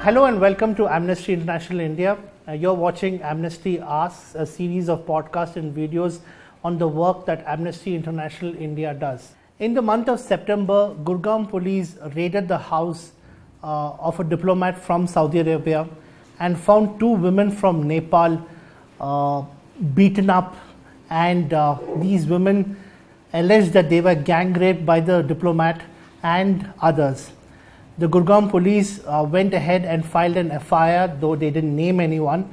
Hello and welcome to Amnesty International India. You're watching Amnesty Asks, a series of podcasts and videos on the work that Amnesty International India does. In the month of September, Gurgaon police raided the house of a diplomat from Saudi Arabia and found two women from Nepal beaten up, and these women alleged that they were gang raped by the diplomat and others. The Gurgaon police went ahead and filed an FIR, though they didn't name anyone.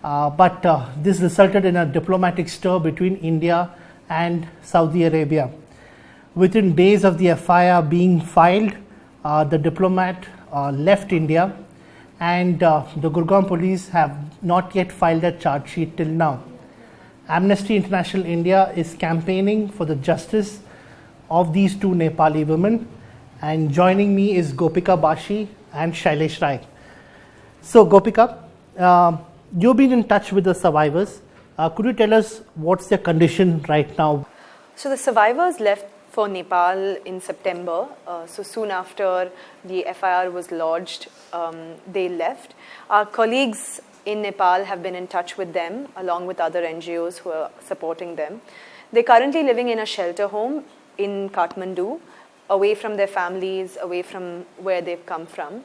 But this resulted in a diplomatic stir between India and Saudi Arabia. Within days of the FIR being filed, the diplomat left India, and the Gurgaon police have not yet filed a charge sheet till now. Amnesty International India is campaigning for the justice of these two Nepali women. And joining me is Gopika Bashi and Shailesh Rai. So Gopika, you've been in touch with the survivors. Could you tell us what's their condition right now? So the survivors left for Nepal in September. So soon after the FIR was lodged, they left. Our colleagues in Nepal have been in touch with them along with other NGOs who are supporting them. They're currently living in a shelter home in Kathmandu, away from their families, away from where they've come from.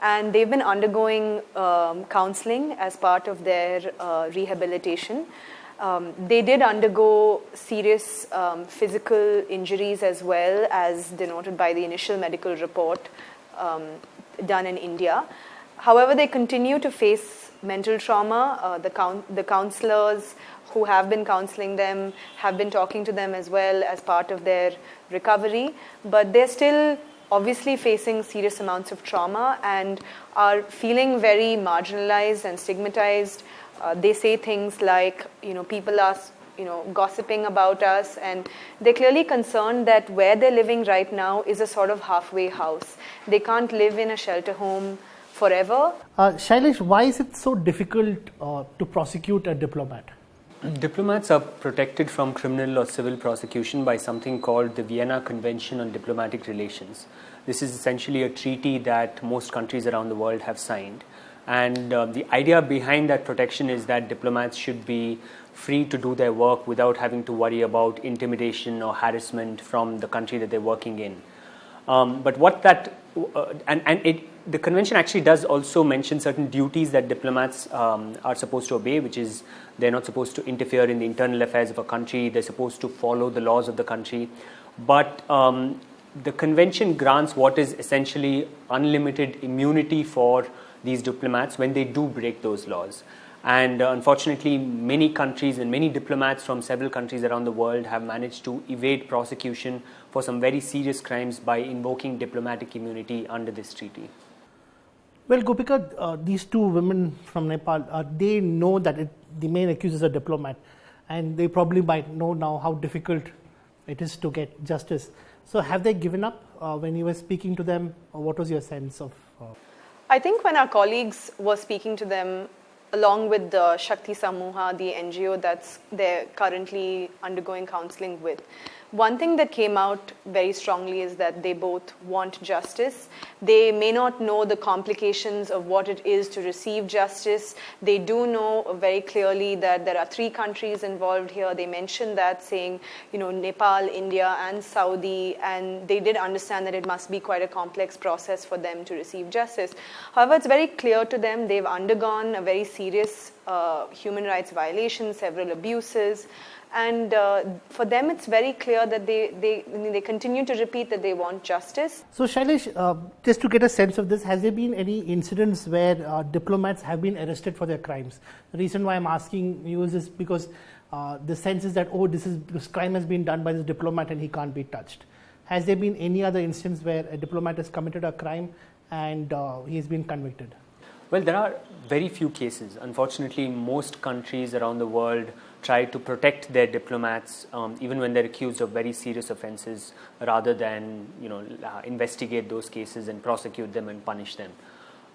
And they've been undergoing counseling as part of their rehabilitation. They did undergo serious physical injuries as well, as denoted by the initial medical report done in India. However, they continue to face mental trauma. The counselors who have been counseling them have been talking to them as well as part of their recovery, but they're still obviously facing serious amounts of trauma and are feeling very marginalized and stigmatized. They say things like, people are, gossiping about us, and they're clearly concerned that where they're living right now is a sort of halfway house. They can't live in a shelter home forever. Shailesh, why is it so difficult to prosecute a diplomat? Diplomats are protected from criminal or civil prosecution by something called the Vienna Convention on Diplomatic Relations. This is essentially a treaty that most countries around the world have signed. And the idea behind that protection is that diplomats should be free to do their work without having to worry about intimidation or harassment from the country that they're working in. But what that the convention actually does also mention certain duties that diplomats are supposed to obey, which is they're not supposed to interfere in the internal affairs of a country. They're supposed to follow the laws of the country. But the convention grants what is essentially unlimited immunity for these diplomats when they do break those laws. And unfortunately, many countries and many diplomats from several countries around the world have managed to evade prosecution for some very serious crimes by invoking diplomatic immunity under this treaty. Well, Gopika, these two women from Nepal, they know that the main accused is a diplomat, and they probably might know now how difficult it is to get justice. So have they given up when you were speaking to them, or what was your sense of? I think when our colleagues were speaking to them, along with the Shakti Samuha, the NGO that's they're currently undergoing counseling with, one thing that came out very strongly is that they both want justice. They may not know the complications of what it is to receive justice. They do know very clearly that there are 3 countries involved here. They mentioned that, saying, Nepal, India, and Saudi, and they did understand that it must be quite a complex process for them to receive justice. However, it's very clear to them they've undergone a very serious human rights violation, several abuses. And for them, it's very clear that they continue to repeat that they want justice. So, Shailesh, just to get a sense of this, has there been any incidents where diplomats have been arrested for their crimes? The reason why I'm asking you is because the sense is that, this crime has been done by this diplomat and he can't be touched. Has there been any other instance where a diplomat has committed a crime and he has been convicted? Well, there are very few cases. Unfortunately, most countries around the world try to protect their diplomats even when they're accused of very serious offenses, rather than investigate those cases and prosecute them and punish them.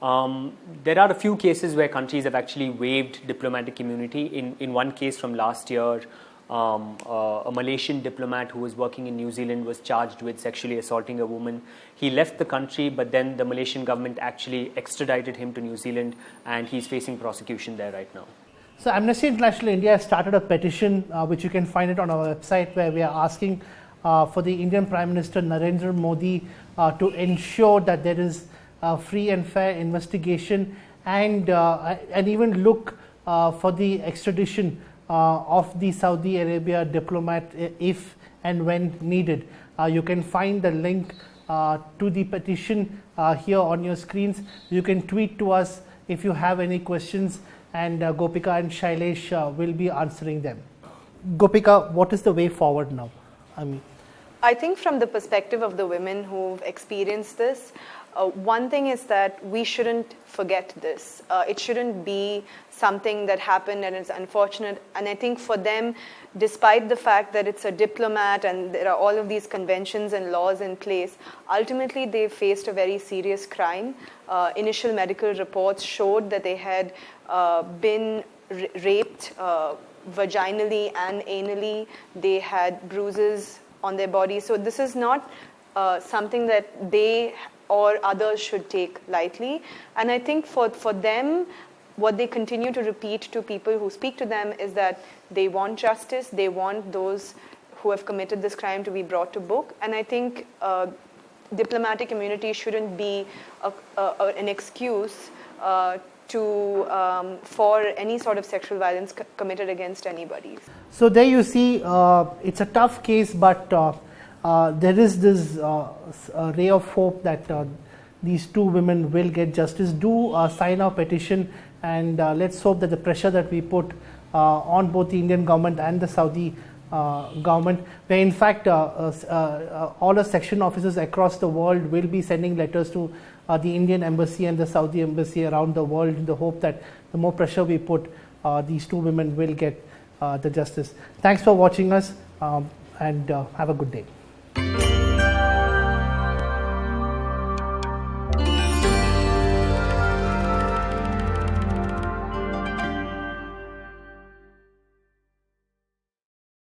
There are a few cases where countries have actually waived diplomatic immunity. In one case from last year, a Malaysian diplomat who was working in New Zealand was charged with sexually assaulting a woman. He left the country, but then the Malaysian government actually extradited him to New Zealand, and he's facing prosecution there right now. So Amnesty International India has started a petition, which you can find it on our website, where we are asking for the Indian Prime Minister Narendra Modi to ensure that there is free and fair investigation, and even look for the extradition of the Saudi Arabia diplomat if and when needed. You can find the link to the petition here on your screens. You can tweet to us if you have any questions, and Gopika and Shailesh will be answering them. Gopika, what is the way forward now? I think from the perspective of the women who've experienced this, one thing is that we shouldn't forget this. It shouldn't be something that happened and it's unfortunate. And I think for them, despite the fact that it's a diplomat and there are all of these conventions and laws in place, ultimately they faced a very serious crime. Initial medical reports showed that they had been raped vaginally and anally. They had bruises on their body. So this is not something that they or others should take lightly. And I think for them, what they continue to repeat to people who speak to them is that they want justice, they want those who have committed this crime to be brought to book. And I think diplomatic immunity shouldn't be an excuse for any sort of sexual violence committed against anybody. So there you see, it's a tough case, but there is this ray of hope that these two women will get justice. Do sign our petition, and let's hope that the pressure that we put on both the Indian government and the Saudi government, where in fact all the section officers across the world will be sending letters to the Indian embassy and the Saudi embassy around the world, in the hope that the more pressure we put, these two women will get the justice. Thanks for watching us, and have a good day.